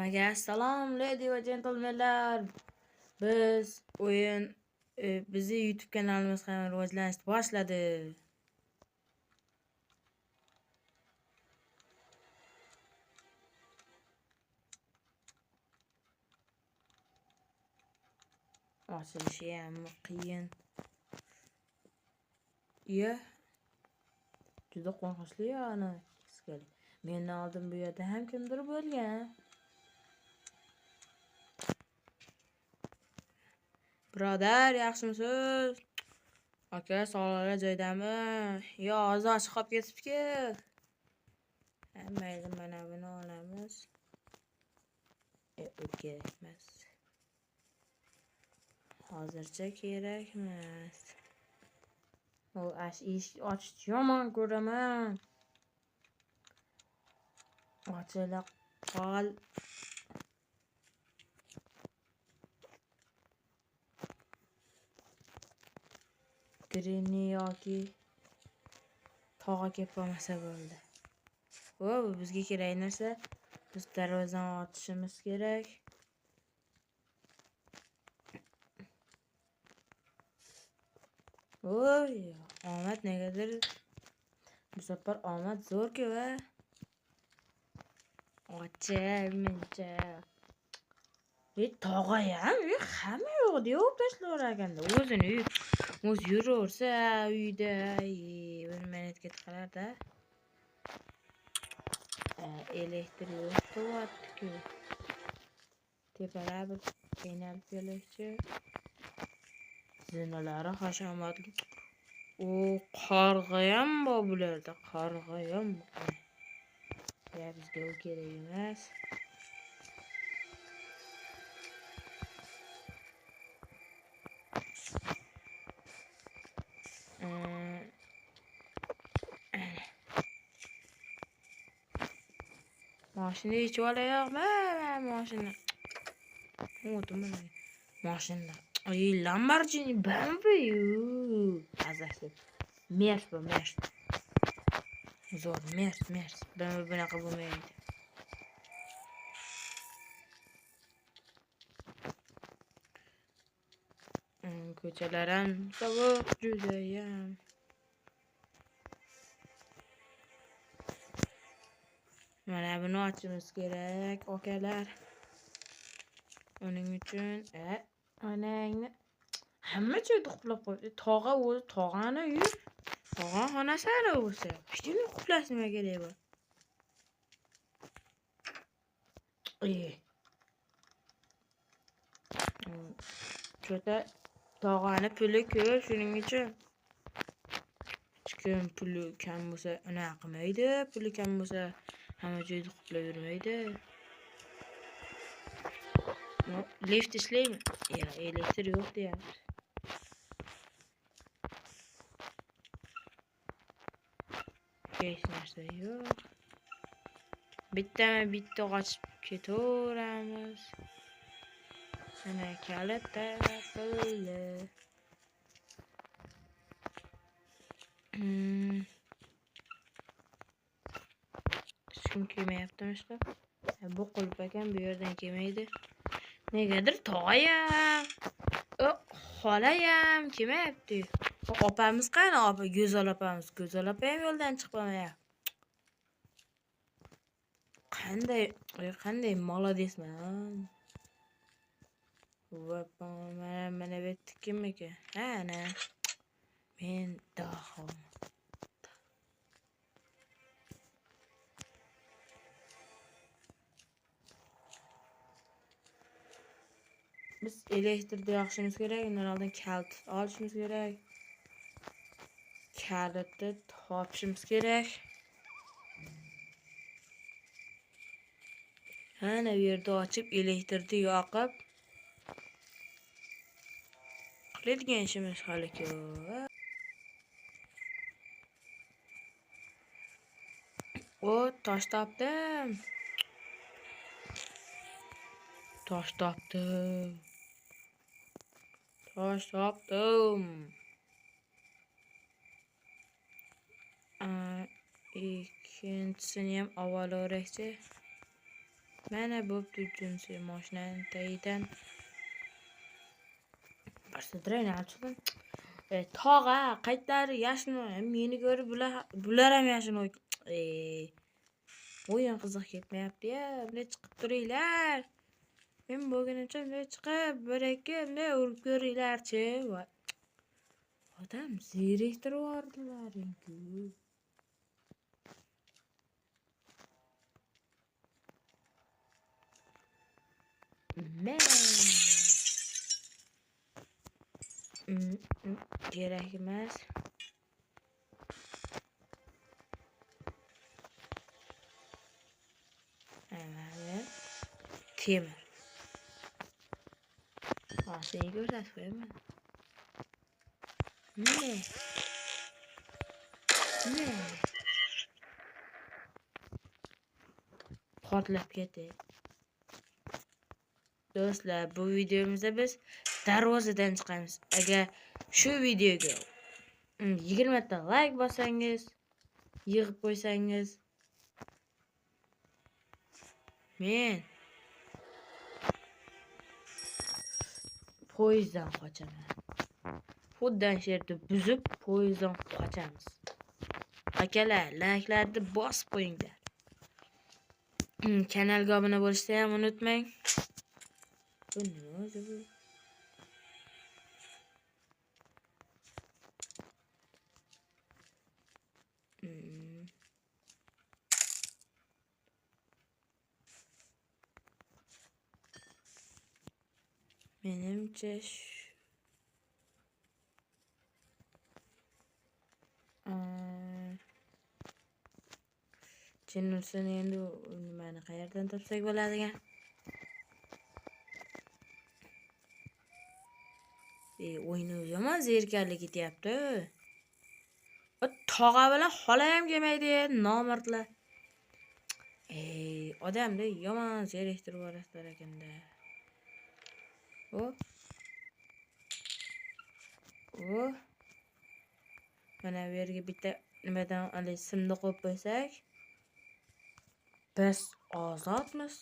Hammaga salom, lady va gentlemenlar. Biz bizi YouTube kanalimiz ham rivojlanishni boshladi. Ochilishi ham qiyin. Juda qo'rqinchli ana. Mendan oldin bu yerda ham kimdir bo'lgan. Birodar, yaxshimisiz? Aka, sog'lig'ingiz joydami? Yo, hozir chiqib ketibdi-ku. Mayli, mana buni olamiz. Kerak emas. Hozircha kerak emas. Eshik ochishni yomon ko'raman. Ochila qol. Grini yoki tog'a kelib qolmasa bo'ldi. Bizga kerak narsa, biz darvozani ochishimiz kerak. Omad negadir bu safar omad zo'r-ku va ochilmincha. Tog'ayam hamma yo'qda yo'q tashlaverganda. O'zi yuraversa uyda, bir minutga qararda. Elektr yo'q bo'lyapti-ku. Tepalar bir qiynalib kelishchi. Zinalari hashamatli. Qarg'ayam bor bularda, qarg'ayam. Bizga u kerak emas. Mashina ichib olayapmi? Mashina. Mashina. Lamborghini BMW. Azasi. Merc. Zo'r, Merc. BMW bunaqa bo'lmaydi. Ko'chalar ham sovuq judayam. Mana buni ochishimiz kerak, okalar. Uning uchun onangni hamma joyda quplab qo'ydi. Tog'a o'zi tog'ani uy, tog'a xonasi ara bo'lsa, hech kim quplash nima kerak bor? Cho'ta tog'ani puli ko'p, shuning uchun hech kim puli kam bo'lsa unaqa qilmaydi. Puli kam bo'lsa hamma joyda quplab yurmaydi. Lift ishlaymi? Elektr yo'q deyapti. Hech narsa yo'q. Bitta ochib ketaveramiz. Ana kalita puli. Hech kim kelmayaptimi ishqa? Bu qulf ekan, bu yerdan kelmaydi. Negadir tog'ayam, xolayam kelmayapti. Opamiz qani? Opa, Go'zal opamiz. Go'zal opa ham yo'ldan chiqmayapti. Qanday molodesman. Mana bu yerda kim ekan? Ana. Men daho. Biz elektrni yoqishimiz kerak, undan oldin kalt olishimiz kerak. Kalitni topishimiz kerak. Ana bu yerda ochib, elektrni yoqib qiladigan ishimiz hali ko'p. Tosh topdim. Tosh topdim. Ikkinchisini ham avvalorakchi. Mana bo'pti jinsi mashinani tagidan. Barsadrayni chiqdim. Tog'a qaytlari yashin meni ko'rib bular ham yashin o'yin qiziq ketmayapti-ya. Bunday chiqib turinglar. Men bo'lganimcha bunday chiqib, bir-ikki bunday urib ko'ringlar-chi. Odam zeriktirib yubordilar-ku. Kerak emas. Mana temir. Seni ko'rsatib qo'yaman. Ne? Portlab ketdi. Do'stlar, bu videomizda biz darvozadan chiqamiz. Agar shu videoga 20 ta like bossangiz, yig'ib qo'ysangiz, men poyezddan qochaman. Xuddan sherni buzib poyezddan qochamiz. Akalar, like'larni bosib qo'yinglar. Kanalga obuna bo'lishni ham unutmang. Bu nima o'zi bu? Menimcha Chinusini endi nimani qayerdan topsak bo'ladigan? O'yini yomon zerikarli ketyapti. Tog'a bilan xola ham kelmaydi, nomardlar. Odamni yomon zeriktirib yuborasizlar ekanda. Mana bu yerga bitta nimadan simni qo'yib qo'ysak, biz ozodmiz.